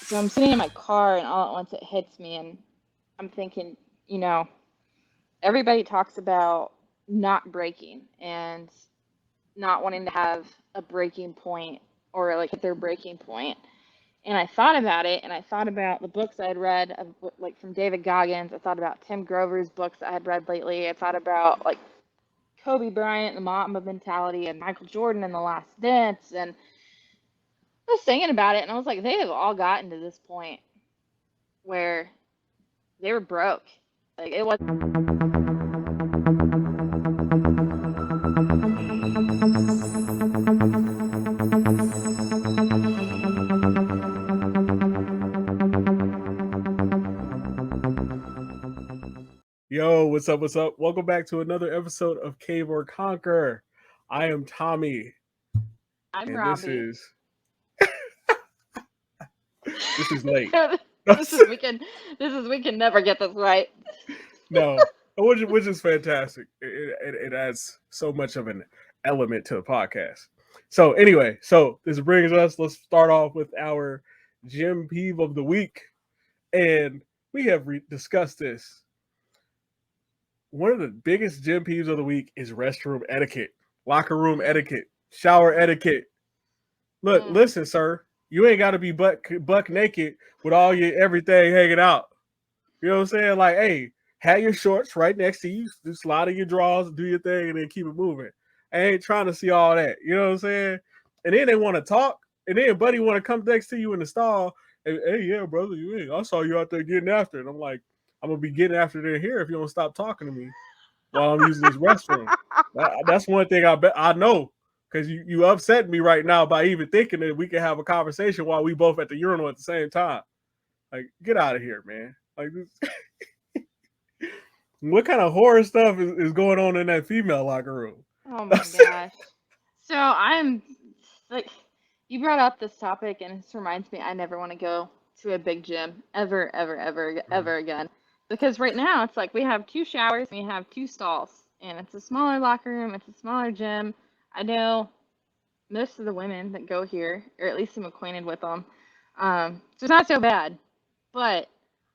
So I'm sitting in my car, and all at once it hits me, and I'm thinking, you know, everybody talks about not breaking and not wanting to have a breaking point or like hit their breaking point. And I thought about it, and I thought about the books I had read, like from David Goggins. I thought about Tim Grover's books I had read lately. I thought about like Kobe Bryant, the Mamba mentality, and Michael Jordan in The Last Dance. And I was thinking about it, and I was like, they have all gotten to this point where they were broke. Like it was. Yo, what's up? What's up? Welcome back to another episode of Cave or Conquer. I am Tommy, I'm and this Robbie. is this is late. this is we can this is we can never get this right. No, which is fantastic. It adds so much of an element to the podcast. So anyway, this brings us. Let's start off with our gym peeve of the week, and we have discussed this. One of the biggest gym peeves of the week is restroom etiquette, locker room etiquette, shower etiquette. Look, Mm. listen, sir, you ain't got to be buck naked with all your everything hanging out. You know what I'm saying? Like, hey, have your shorts right next to you, just slide in your drawers, do your thing, and then keep it moving. I ain't trying to see all that. You know what I'm saying? And then they want to talk, and then buddy want to come next to you in the stall. And, hey, yeah, brother, you ain't. I saw you out there getting after it. I'm like, I'm gonna be getting after it here if you don't stop talking to me while I'm using this restroom. That's one thing I know because you upset me right now by even thinking that we can have a conversation while we both at the urinal at the same time. Like, get out of here, man. Like, what kind of horror stuff is going on in that female locker room? Oh my gosh. So I'm like, you brought up this topic, and this reminds me, I never want to go to a big gym ever, ever, ever, ever again. Because right now it's like we have two showers, and we have two stalls, and it's a smaller locker room, it's a smaller gym. I know most of the women that go here, or at least I'm acquainted with them. So it's not so bad. But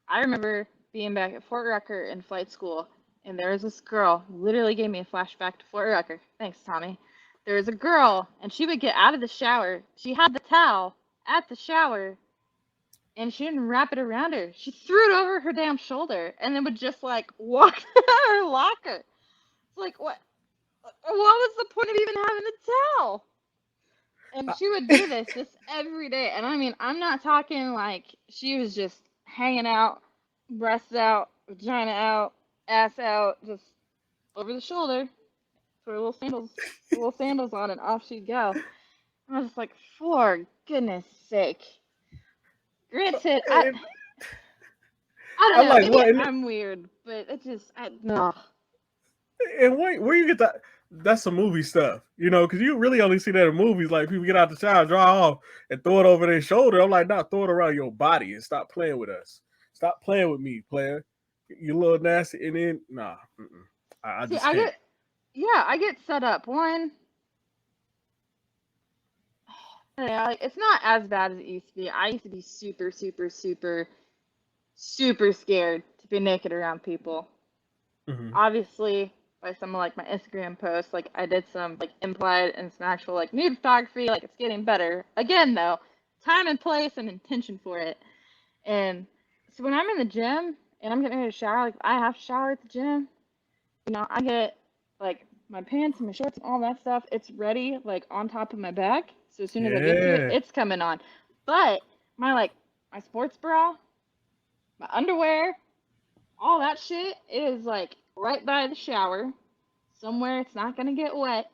I remember being back at Fort Rucker in flight school, and there was this girl, literally gave me a flashback to Fort Rucker. Thanks, Tommy. There was a girl, and she would get out of the shower. She had the towel at the shower, and she didn't wrap it around her. She threw it over her damn shoulder, and then would just like walk to her locker. It's like, what? What was the point of even having a towel? And she would do this just every day. And I mean, I'm not talking like she was just hanging out, breasts out, vagina out, ass out, just over the shoulder, put her little sandals on, and off she'd go. I was just like, for goodness sake. Granted, And I don't I'm know, like, maybe what? I'm weird, but it just, no. And where you get that? That's some movie stuff, because you really only see that in movies. Like people get out the shower, dry off, and throw it over their shoulder. I'm like, nah, throw it around your body and stop playing with us. Stop playing with me, player. You little nasty. And then, nah, I See, just can't. I get set up. One, yeah, like, it's not as bad as it used to be. I used to be super, super, super, super scared to be naked around people. Mm-hmm. Obviously, by some of like my Instagram posts, like I did some like implied and some actual like nude photography. Like it's getting better. Again, though, time and place and intention for it. And so when I'm in the gym and I'm getting ready to shower, like I have to shower at the gym. I get like my pants and my shorts and all that stuff. It's ready like on top of my back. So as soon as I get to it, Yeah. it's coming on. But my sports bra, my underwear, all that shit is like right by the shower, somewhere it's not gonna get wet.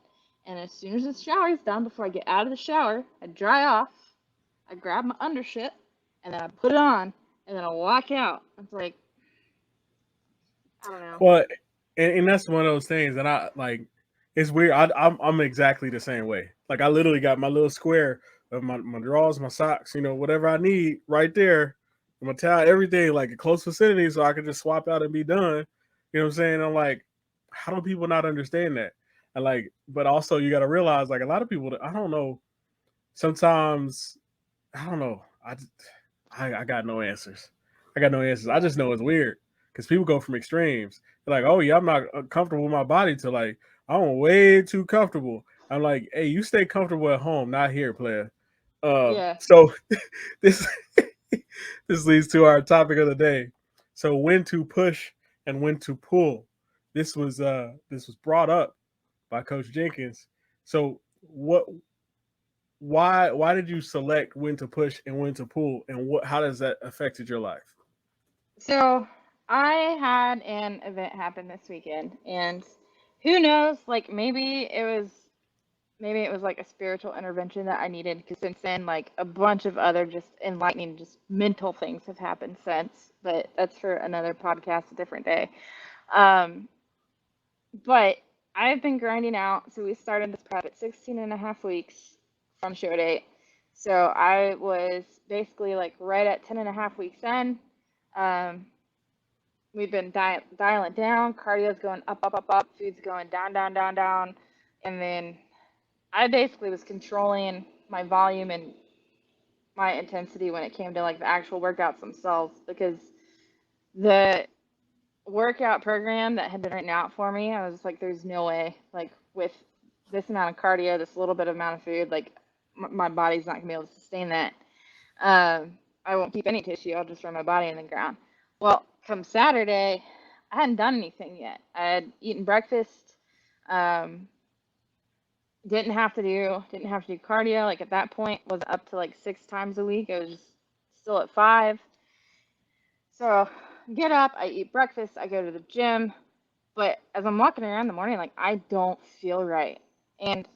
And as soon as the shower's done, before I get out of the shower, I dry off, I grab my undershit, and then I put it on, and then I walk out. It's like, I don't know. Well, and that's one of those things that I like. It's weird. I'm exactly the same way. Like I literally got my little square of my drawers, my socks, whatever I need right there. My towel, everything like a close vicinity, so I can just swap out and be done. You know what I'm saying? I'm like, how do people not understand that? And like, but also you got to realize like a lot of people. I don't know. Sometimes I don't know. I got no answers. I got no answers. I just know it's weird because people go from extremes. They're like, oh yeah, I'm not comfortable with my body to like, I'm way too comfortable. I'm like, hey, you stay comfortable at home, not here, player. Yeah. So this this leads to our topic of the day. So when to push and when to pull. This was brought up by Coach Jenkins. So what why did you select when to push and when to pull, and what how does that affected your life? So I had an event happen this weekend, and who knows, like maybe it was like a spiritual intervention that I needed because since then, like a bunch of other just enlightening, just mental things have happened since. But that's for another podcast, a different day. Um, but I've been grinding out. So we started this prep at 16 and a half weeks from show date. So I was basically like right at 10 and a half weeks in. Um, we've been dialing down. Cardio's going up, up, up, up. Food's going down, down, down, down. And then I basically was controlling my volume and my intensity when it came to like the actual workouts themselves because the workout program that had been written out for me, I was just like, there's no way, like with this amount of cardio, this little bit of amount of food, like my body's not gonna be able to sustain that. I won't keep any tissue. I'll just run my body in the ground. Well, come Saturday, I hadn't done anything yet. I had eaten breakfast. Um, didn't have to do cardio. Like at that point, was up to like 6 times a week. I was just still at 5. So get up, I eat breakfast, I go to the gym. But as I'm walking around in the morning, like I don't feel right. And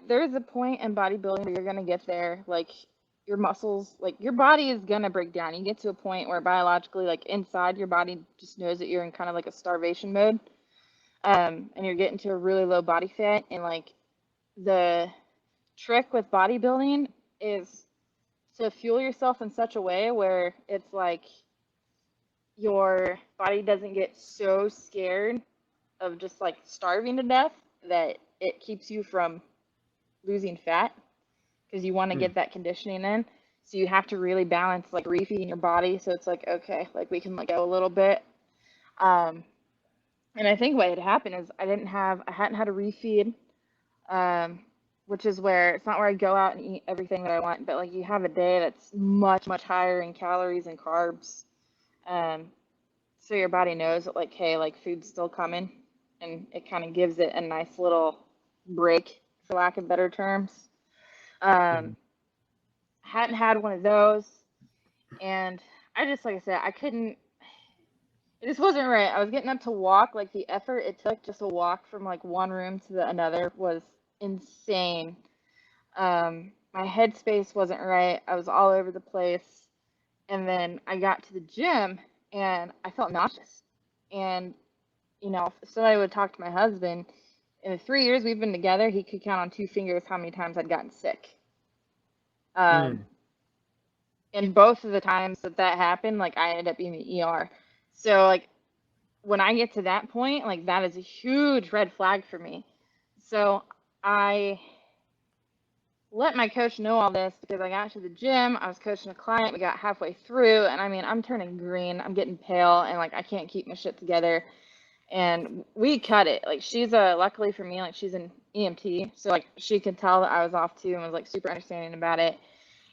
there is a point in bodybuilding where you're gonna get there, like your muscles, like your body is gonna break down. You get to a point where biologically, like inside your body just knows that you're in kind of like a starvation mode. And you're getting to a really low body fat. And like the trick with bodybuilding is to fuel yourself in such a way where it's like your body doesn't get so scared of just like starving to death that it keeps you from losing fat because you want to Hmm. get that conditioning in. So you have to really balance like refeeding your body. So it's like, okay, like we can let go a little bit. Um, and I think what had happened is I hadn't had a refeed, um, which is where it's not where I go out and eat everything that I want, but like you have a day that's much, much higher in calories and carbs. Um, so your body knows that like, hey, like food's still coming, and it kind of gives it a nice little break, for lack of better terms. Um, Hmm. hadn't had one of those, and I just like I said, I couldn't. It just wasn't right. I was getting up to walk, like the effort it took just to walk from like one room to the another was insane. My headspace wasn't right. I was all over the place. And then I got to the gym and I felt nauseous. And, so I would talk to my husband. In the 3 years we've been together, he could count on 2 fingers how many times I'd gotten sick. Um, Hmm. and both of the times that happened, like I ended up being in the ER. So like when I get to that point, like that is a huge red flag for me. So I let my coach know all this because I got to the gym, I was coaching a client, we got halfway through, and I mean, I'm turning green, I'm getting pale, and like I can't keep my shit together. And we cut it. Like she's luckily for me, like she's an EMT, so like she could tell that I was off too and was like super understanding about it.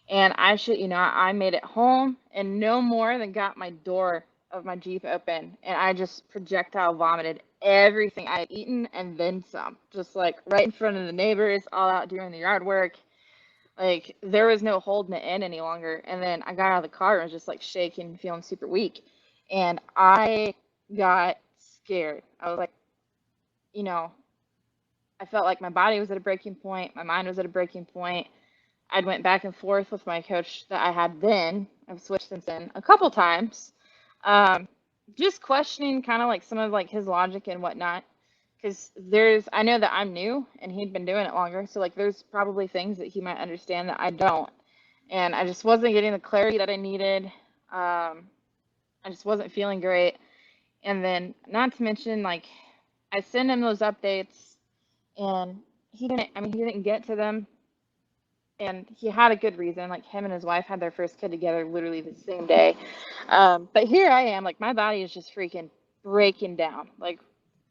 And I made it home and no more than got my door of my Jeep open. And I just projectile vomited everything I had eaten and then some. Just like right in front of the neighbors, all out doing the yard work. Like there was no holding it in any longer. And then I got out of the car and was just like shaking, feeling super weak. And I got scared. I was like, you know, I felt like my body was at a breaking point, my mind was at a breaking point. I'd went back and forth with my coach that I had then. I've switched since then a couple times. Um, just questioning kind of like some of like his logic and whatnot. Because I know that I'm new and he'd been doing it longer. So like there's probably things that he might understand that I don't. And I just wasn't getting the clarity that I needed. I just wasn't feeling great. And then not to mention like I send him those updates and he didn't get to them. and he had a good reason. Like him and his wife had their first kid together literally the same day. But here I am, like my body is just freaking breaking down. Like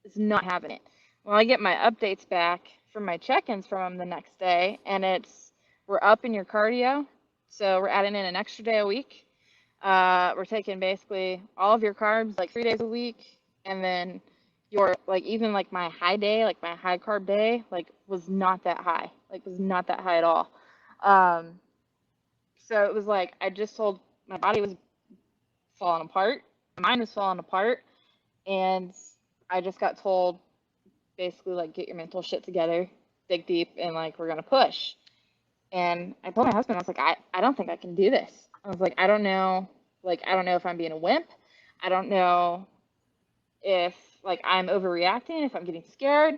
it's not having it. Well, I get my updates back from my check-ins from him the next day, and it's we're up in your cardio, so we're adding in an extra day a week. We're taking basically all of your carbs like 3 days a week, and then your like even like my high day, like my high carb day, like was not that high, like was not that high at all. Um, so it was like I just told my body was falling apart, my mind was falling apart, and I just got told basically like get your mental shit together, dig deep, and like we're gonna push. And I told my husband, I was like, I don't think I can do this. I was like, I don't know, like I don't know if I'm being a wimp. I don't know if like I'm overreacting, if I'm getting scared,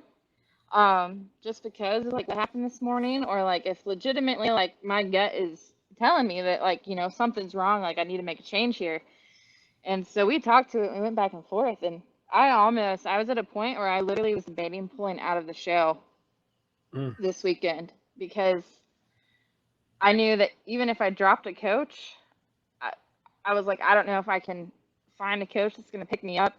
just because of like what happened this morning, or like if legitimately like my gut is telling me that like something's wrong, like I need to make a change here. And so we talked to it, and we went back and forth, and I was at a point where I literally was debating pulling out of the show this weekend because I knew that even if I dropped a coach, I, I was like, I don't know if I can find a coach that's going to pick me up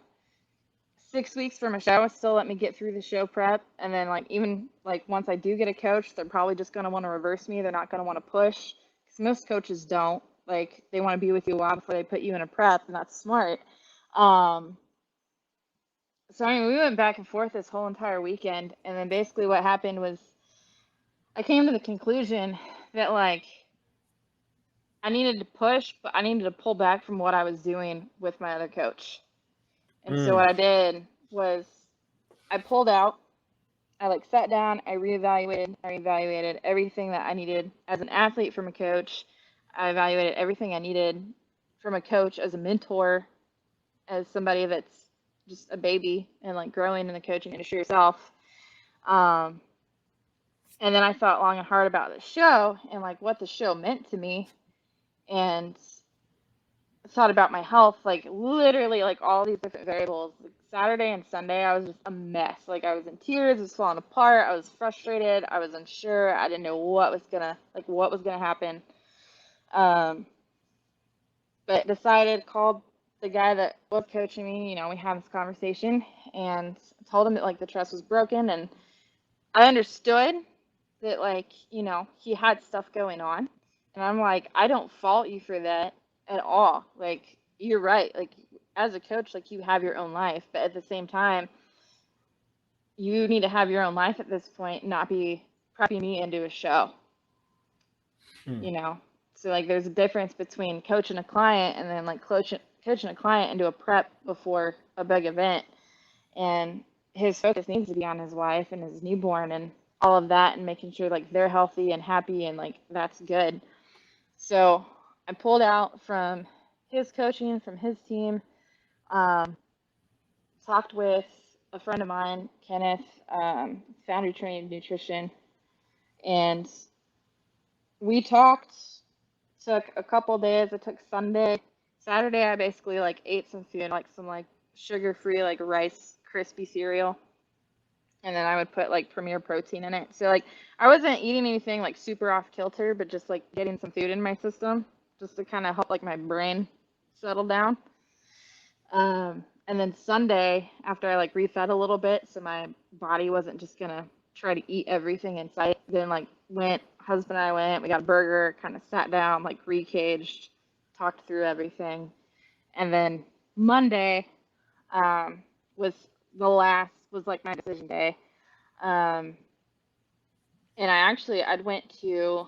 6 weeks from a show, still let me get through the show prep. And then like, even like once I do get a coach, they're probably just going to want to reverse me. They're not going to want to push, because most coaches don't. Like they want to be with you a while before they put you in a prep, and that's smart. Um, so I mean, we went back and forth this whole entire weekend, and then basically what happened was I came to the conclusion that like I needed to push, but I needed to pull back from what I was doing with my other coach. And so what I did was I pulled out. I like sat down, I reevaluated everything that I needed as an athlete from a coach. I evaluated everything I needed from a coach as a mentor, as somebody that's just a baby and like growing in the coaching industry yourself. Um, and then I thought long and hard about the show and like what the show meant to me, and thought about my health, like literally like all these different variables. Like Saturday and Sunday, I was just a mess. Like I was in tears, I was falling apart, I was frustrated, I was unsure, I didn't know what was gonna happen. But decided, called the guy that was coaching me. We had this conversation, and told him that like the trust was broken, and I understood that like he had stuff going on, and I'm like, I don't fault you for that at all. Like you're right, like as a coach, like you have your own life, but at the same time you need to have your own life at this point, not be prepping me into a show. So like there's a difference between coaching a client and then like coaching a client into a prep before a big event. And his focus needs to be on his wife and his newborn and all of that, and making sure like they're healthy and happy, and like that's good. So I pulled out from his coaching, from his team, talked with a friend of mine, Kenneth, Foundry Training Nutrition, and we talked. Took a couple days. It took Sunday. Saturday, I basically like ate some food, like some like sugar-free like rice crispy cereal, and then I would put like Premier Protein in it. So like I wasn't eating anything like super off kilter, but just like getting some food in my system just to kind of help like my brain settle down. And then Sunday, after I like refed a little bit, so my body wasn't just gonna try to eat everything in sight, then like husband and I went, we got a burger, kind of sat down, like recaged, talked through everything. And then Monday was was like my decision day. And I went to,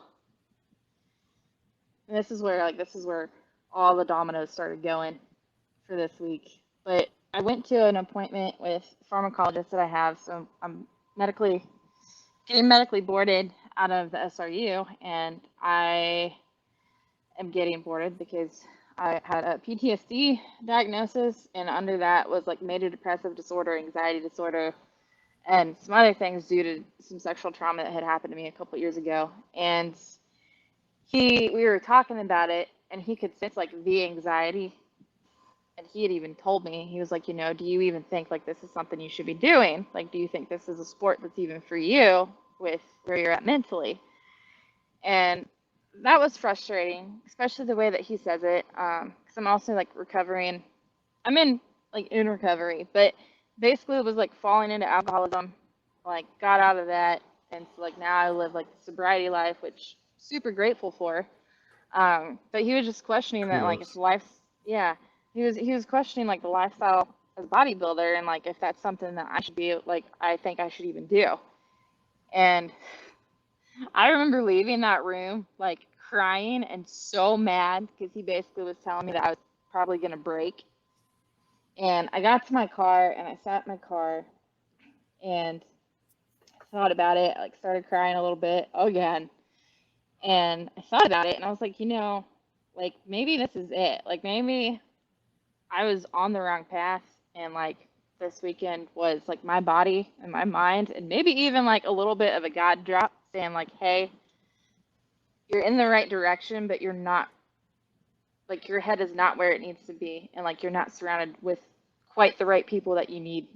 and this is where all the dominoes started going for this week. But I went to an appointment with a pharmacologist that I have, so I'm getting medically boarded out of the SRU, and I am getting boarded because I had a PTSD diagnosis, and under that was like major depressive disorder, anxiety disorder, and some other things due to some sexual trauma that had happened to me a couple years ago. And we were talking about it, and he could sense like the anxiety. And he had even told me, he was like, do you even think like this is something you should be doing? Like, do you think this is a sport that's even for you with where you're at mentally? And that was frustrating, especially the way that he says it. Because I'm also like recovering. I'm in recovery, but basically it was like falling into alcoholism, like got out of that, and so like now I live like the sobriety life, which I'm super grateful for. But he was just questioning that like if Kudos. life's yeah, he was questioning like the lifestyle as a bodybuilder and like if that's something that I should be like I think I should even do. And I remember leaving that room like crying and so mad because he basically was telling me that I was probably gonna break. And I got to my car and I sat in my car and thought about it, like started crying a little bit again. And I thought about it and I was like, like maybe this is it. Like maybe I was on the wrong path and like this weekend was like my body and my mind and maybe even like a little bit of a God drop saying like, hey, you're in the right direction, but you're not like your head is not where it needs to be and like you're not surrounded with quite the right people that you need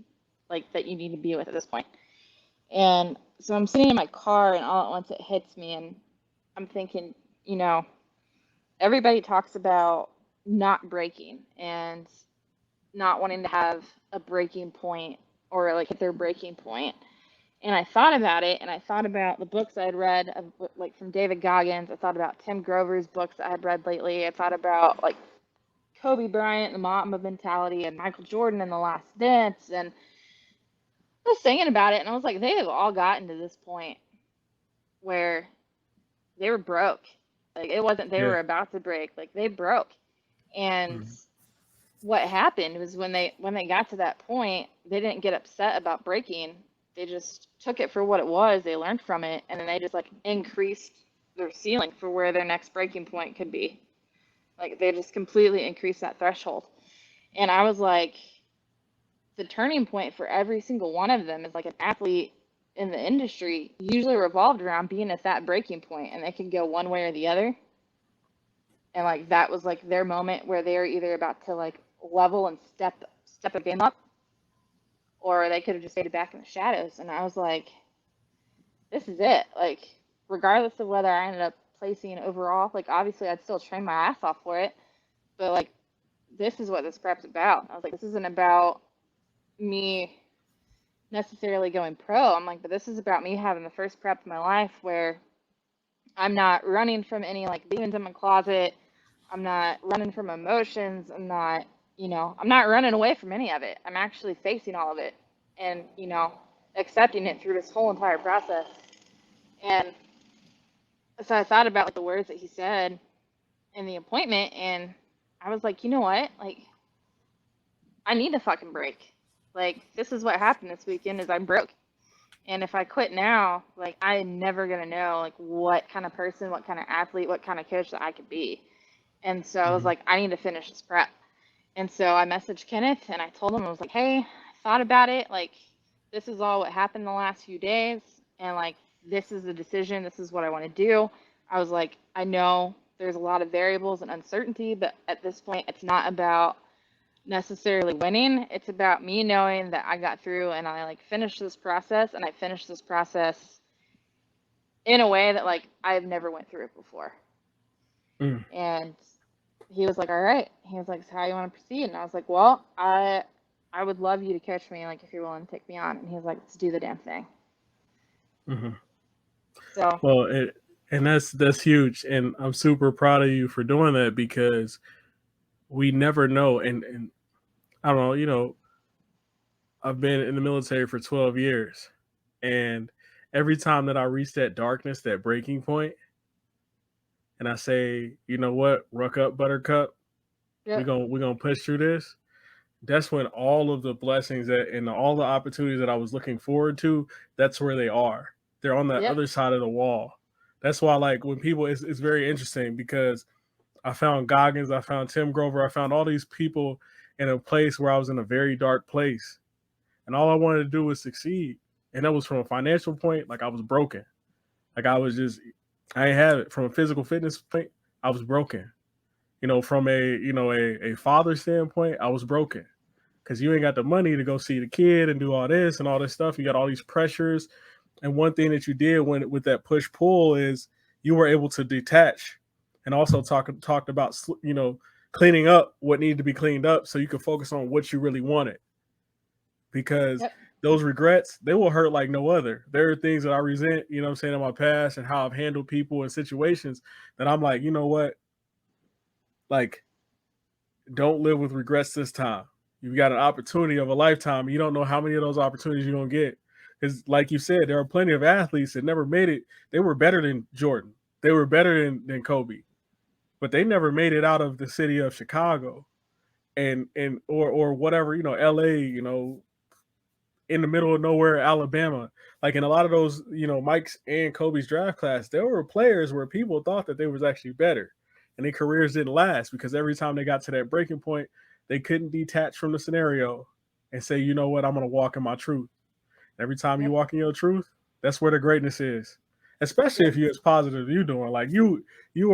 that you need to be with at this point. And so I'm sitting in my car and all at once it hits me and I'm thinking, everybody talks about not breaking and not wanting to have a breaking point or like hit their breaking point. And I thought about it and I thought about the books I had read like from David Goggins. I thought about Tim Grover's books that I had read lately. I thought about like Kobe Bryant, the Mamba mentality, and Michael Jordan in The Last Dance. And I was thinking about it and I was like, they have all gotten to this point where they were broke. Like it wasn't they Yeah. were about to break, like they broke. And Mm-hmm. what happened was when they got to that point, they didn't get upset about breaking. They just took it for what it was. They learned from it, and then they just like increased their ceiling for where their next breaking point could be. Like they just completely increased that threshold. And I was like, the turning point for every single one of them is like an athlete in the industry usually revolved around being at that breaking point, and they can go one way or the other. And like that was like their moment where they were either about to like level and step their game up, or they could have just stayed back in the shadows. And I was like, this is it. Like, regardless of whether I ended up placing overall, like obviously I'd still train my ass off for it, but like this is what this prep's about. I was like, this isn't about me necessarily going pro. I'm like, but this is about me having the first prep of my life where I'm not running from any like demons in my closet. I'm not running from emotions. I'm not running away from any of it. I'm actually facing all of it and, accepting it through this whole entire process. And so I thought about like the words that he said in the appointment and I was like, you know what? Like, I need to fucking break. Like, this is what happened this weekend is I broke. And if I quit now, like I'm never gonna know like what kind of person, what kind of athlete, what kind of coach that I could be. And so I was Mm-hmm. like, I need to finish this prep. And so I messaged Kenneth and I told him, I was like, hey, I thought about it. Like, this is all what happened the last few days. And like, this is the decision. This is what I want to do. I was like, I know there's a lot of variables and uncertainty, but at this point, it's not about necessarily winning. It's about me knowing that I got through and I like finished this process and I finished this process in a way that like I've never went through it before. Mm. And he was like, all right. He was like, so how you want to proceed? And I was like, well, I would love you to coach me, like if you're willing to take me on. And he was like, let's do the damn thing. Mm-hmm. So Well, and that's huge, and I'm super proud of you for doing that because we never know. And I don't know, I've been in the military for 12 years, and every time that I reach that darkness, that breaking point, and I say, you know what, ruck up, Buttercup, yep, we're gonna push through this. That's when all of the blessings and all the opportunities that I was looking forward to, that's where they are. They're on the yep, other side of the wall. That's why, like, when people, it's very interesting because I found Goggins, I found Tim Grover, I found all these people in a place where I was in a very dark place. And all I wanted to do was succeed. And that was from a financial point, like I was broken. Like I was just, I ain't have it. From a physical fitness point, I was broken. From a father standpoint, I was broken because you ain't got the money to go see the kid and do all this and all this stuff. You got all these pressures. And one thing that you did with that push pull is you were able to detach and also talked about cleaning up what needed to be cleaned up so you could focus on what you really wanted, because Yep. those regrets, they will hurt like no other. There are things that I resent, I'm saying, in my past and how I've handled people and situations that I'm like, you know what, like, don't live with regrets this time. You've got an opportunity of a lifetime. You don't know how many of those opportunities you're gonna get. Because, like you said, there are plenty of athletes that never made it. They were better than Jordan. They were better than Kobe, but they never made it out of the city of Chicago and or whatever, LA, in the middle of nowhere, Alabama. Like in a lot of those, Mike's and Kobe's draft class, there were players where people thought that they was actually better, and their careers didn't last because every time they got to that breaking point, they couldn't detach from the scenario and say, you know what, I'm gonna walk in my truth. Every time you Yep. walk in your truth, that's where the greatness is. Especially Yep. if you're as positive as you doing. Like you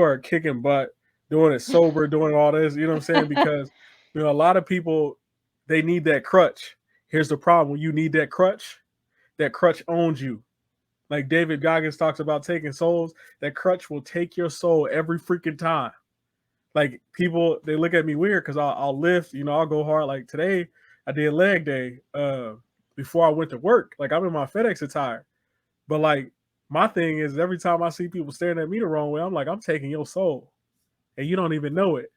are kicking butt, doing it sober, doing all this. You know what I'm saying? Because a lot of people, they need that crutch. Here's the problem: when you need that crutch owns you. Like David Goggins talks about taking souls, that crutch will take your soul every freaking time. Like people, they look at me weird because I'll lift, I'll go hard. Like today, I did leg day before I went to work. Like I'm in my FedEx attire, but like my thing is every time I see people staring at me the wrong way, I'm like, I'm taking your soul, and you don't even know it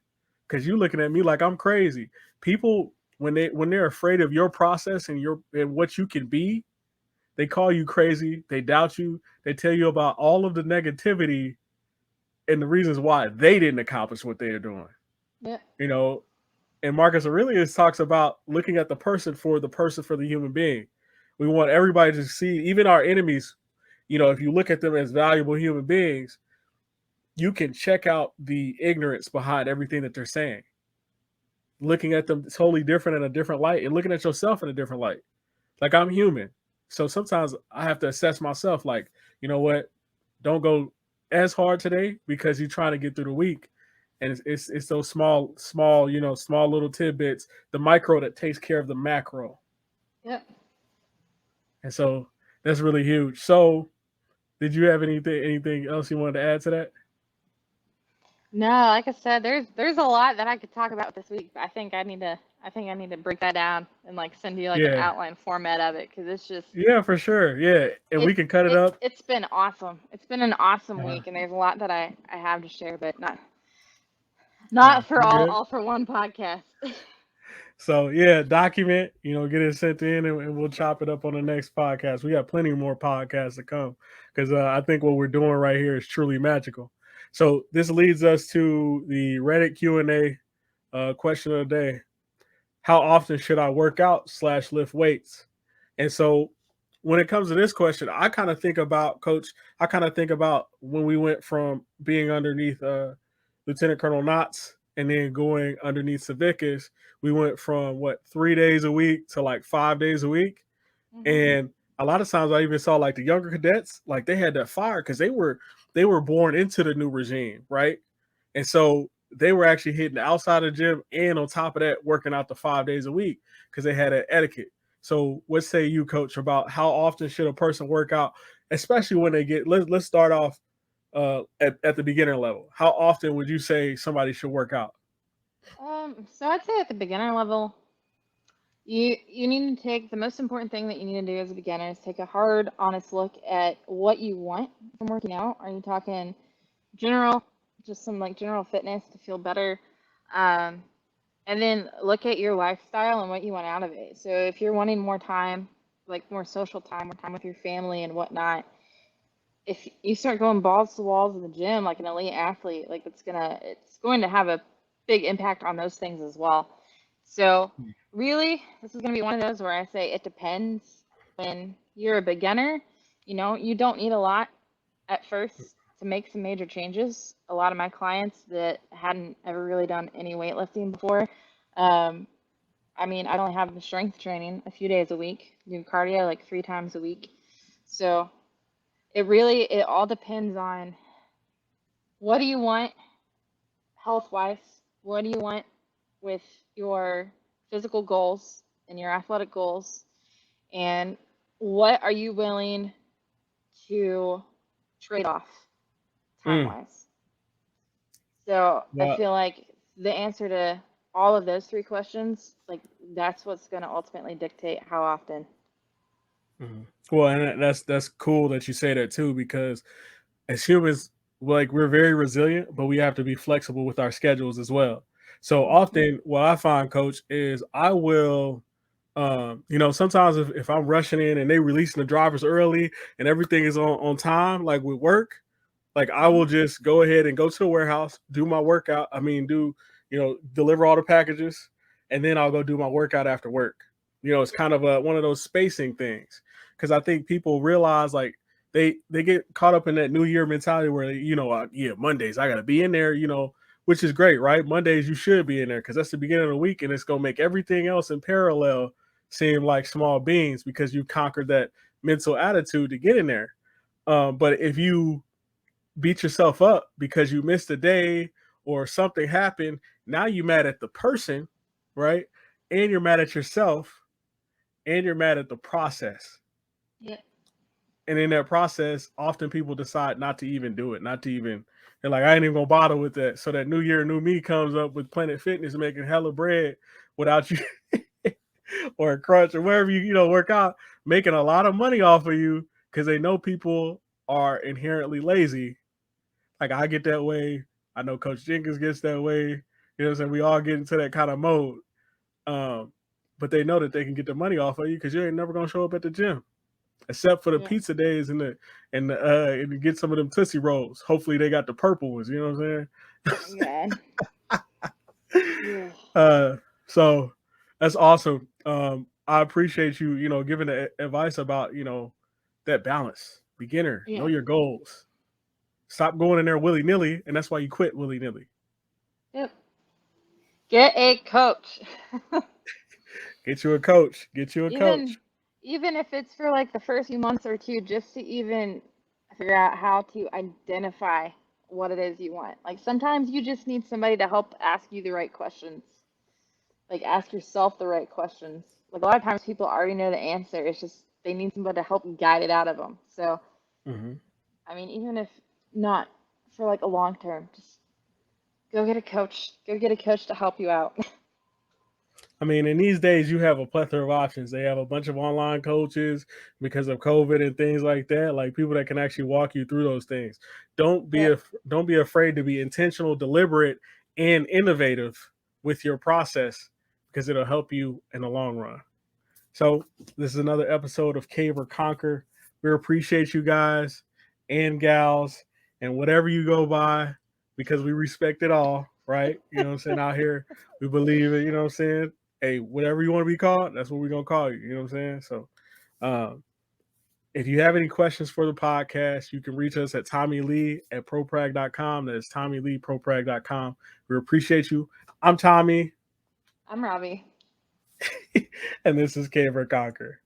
because you're looking at me like I'm crazy. People, when they're afraid of your process and what you can be, they call you crazy. They doubt you. They tell you about all of the negativity and the reasons why they didn't accomplish what they are doing. Yep. You know, and Marcus Aurelius talks about looking at the person for the human being. We want everybody to see, even our enemies, if you look at them as valuable human beings, you can check out the ignorance behind everything that they're saying. Looking at them totally different in a different light and looking at yourself in a different light. Like I'm human. So sometimes I have to assess myself like, you know what? Don't go as hard today because you're trying to get through the week. And it's those small, small little tidbits, the micro that takes care of the macro. Yep. And so that's really huge. So did you have anything else you wanted to add to that? No, like I said, there's a lot that I could talk about this week. But I think I need to break that down and like send you like an Yeah. outline format of it because it's just Yeah, for sure. Yeah. And we it's can cut it it up. it's been awesome. It's been an awesome Uh-huh. week, and there's a lot that I have to share, but not Nah, not for you're good. all for one podcast. So yeah, document, get it sent in, and we'll chop it up on the next podcast. We got plenty more podcasts to come because I think what we're doing right here is truly magical. So this leads us to the Reddit Q&A question of the day: how often should I work out / lift weights? And so when it comes to this question, I kind of think about, Coach, I kind of think about when we went from being underneath Lieutenant Colonel Knotts and then going underneath Savickas. We went from 3 days a week to like 5 days a week. Hmm. And a lot of times I even saw like the younger cadets, like they had that fire because they were born into the new regime, right? And so they were actually hitting the outside of the gym and on top of that working out the 5 days a week because they had an etiquette. So what say you, Coach, about how often should a person work out, especially when they get, let's start off at the beginner level. How often would you say somebody should work out? So I'd say at the beginner level, you need to take the most important thing that you need to do as a beginner is take a hard, honest look at what you want from working out. Are you talking general, just some like general fitness to feel better? Um, and then look at your lifestyle and what you want out of it. So if you're wanting more time, like more social time, more time with your family and whatnot, if you start going balls to walls in the gym like an elite athlete, like it's going to have a big impact on those things as well. So really, this is going to be one of those where I say it depends. When you're a beginner, you don't need a lot at first to make some major changes. A lot of my clients that hadn't ever really done any weightlifting before, um, I mean, I'd only have the strength training a few days a week, do cardio like 3 times a week. So it all depends on what do you want health wise, what do you want with your physical goals and your athletic goals, and what are you willing to trade off Mm. time-wise. So I Well, feel like the answer to all of those three questions, like that's what's going to ultimately dictate how often. well, and that's cool that you say that too, because as humans, like we're very resilient, but we have to be flexible with our schedules as well. So Hmm. often, what I find, coach, is I will, sometimes if I'm rushing in and they releasing the drivers early and everything is on time, like with work, like I Hmm. will just go ahead and go to the warehouse, do my workout. Deliver all the packages, and then I'll go do my workout after work. It's kind of one of those spacing things, because I think people realize like they get caught up in that New Year mentality where Mondays I got to be in there, which is great, right? Mondays you should be in there because that's the beginning of the week, and it's gonna make everything else in parallel seem like small beans because you conquered that mental attitude to get in there. But if you beat yourself up because you missed a day or something happened, now you're mad at the person, right? And you're mad at yourself and you're mad at the process. Yeah. And in that process, often people decide not to even do it, they're like, I ain't even gonna bother with that. So that New Year, New Me comes up with Planet Fitness making hella bread without you or a crunch or wherever work out, making a lot of money off of you because they know people are inherently lazy. Like I get that way. I know Coach Jenkins gets that way. You know what I'm saying? We all get into that kind of mode. Um, but they know that they can get the money off of you because you ain't never gonna show up at the gym. Except for the Yeah. pizza days and get some of them Tootsie Rolls. Hopefully they got the purple ones, you know what I'm Oh my God. saying? Ugh. So that's awesome. I appreciate you, giving the advice about, that balance. Beginner, know Yeah. your goals. Stop going in there willy-nilly, and that's why you quit willy-nilly. Yep. Get a coach. Get you a coach. Get you a even coach. even if it's for like the first few months or two, just to even figure out how to identify what it is you want. Like sometimes you just need somebody to help ask you the right questions. Like ask yourself the right questions. Like a lot of times people already know the answer. It's just they need somebody to help guide it out of them. So Mm-hmm. I mean, even if not for like a long term, just go get a coach. Go get a coach to help you out. I mean, in these days, you have a plethora of options. They have a bunch of online coaches because of COVID and things like that. Like people that can actually walk you through those things. Don't be Yep. don't be afraid to be intentional, deliberate, and innovative with your process because it'll help you in the long run. So this is another episode of Cave or Conquer. We appreciate you guys and gals and whatever you go by because we respect it all, right? You know what I'm saying? Out here, we believe it, you know what I'm saying? Hey, whatever you want to be called, that's what we're gonna call you. You know what I'm saying? So um, if you have any questions for the podcast, you can reach us at Tommy Lee at proprag.com. That's Tommy Lee, proprag.com. We appreciate you. I'm Tommy, I'm Robbie. and this is Cave or Conquer.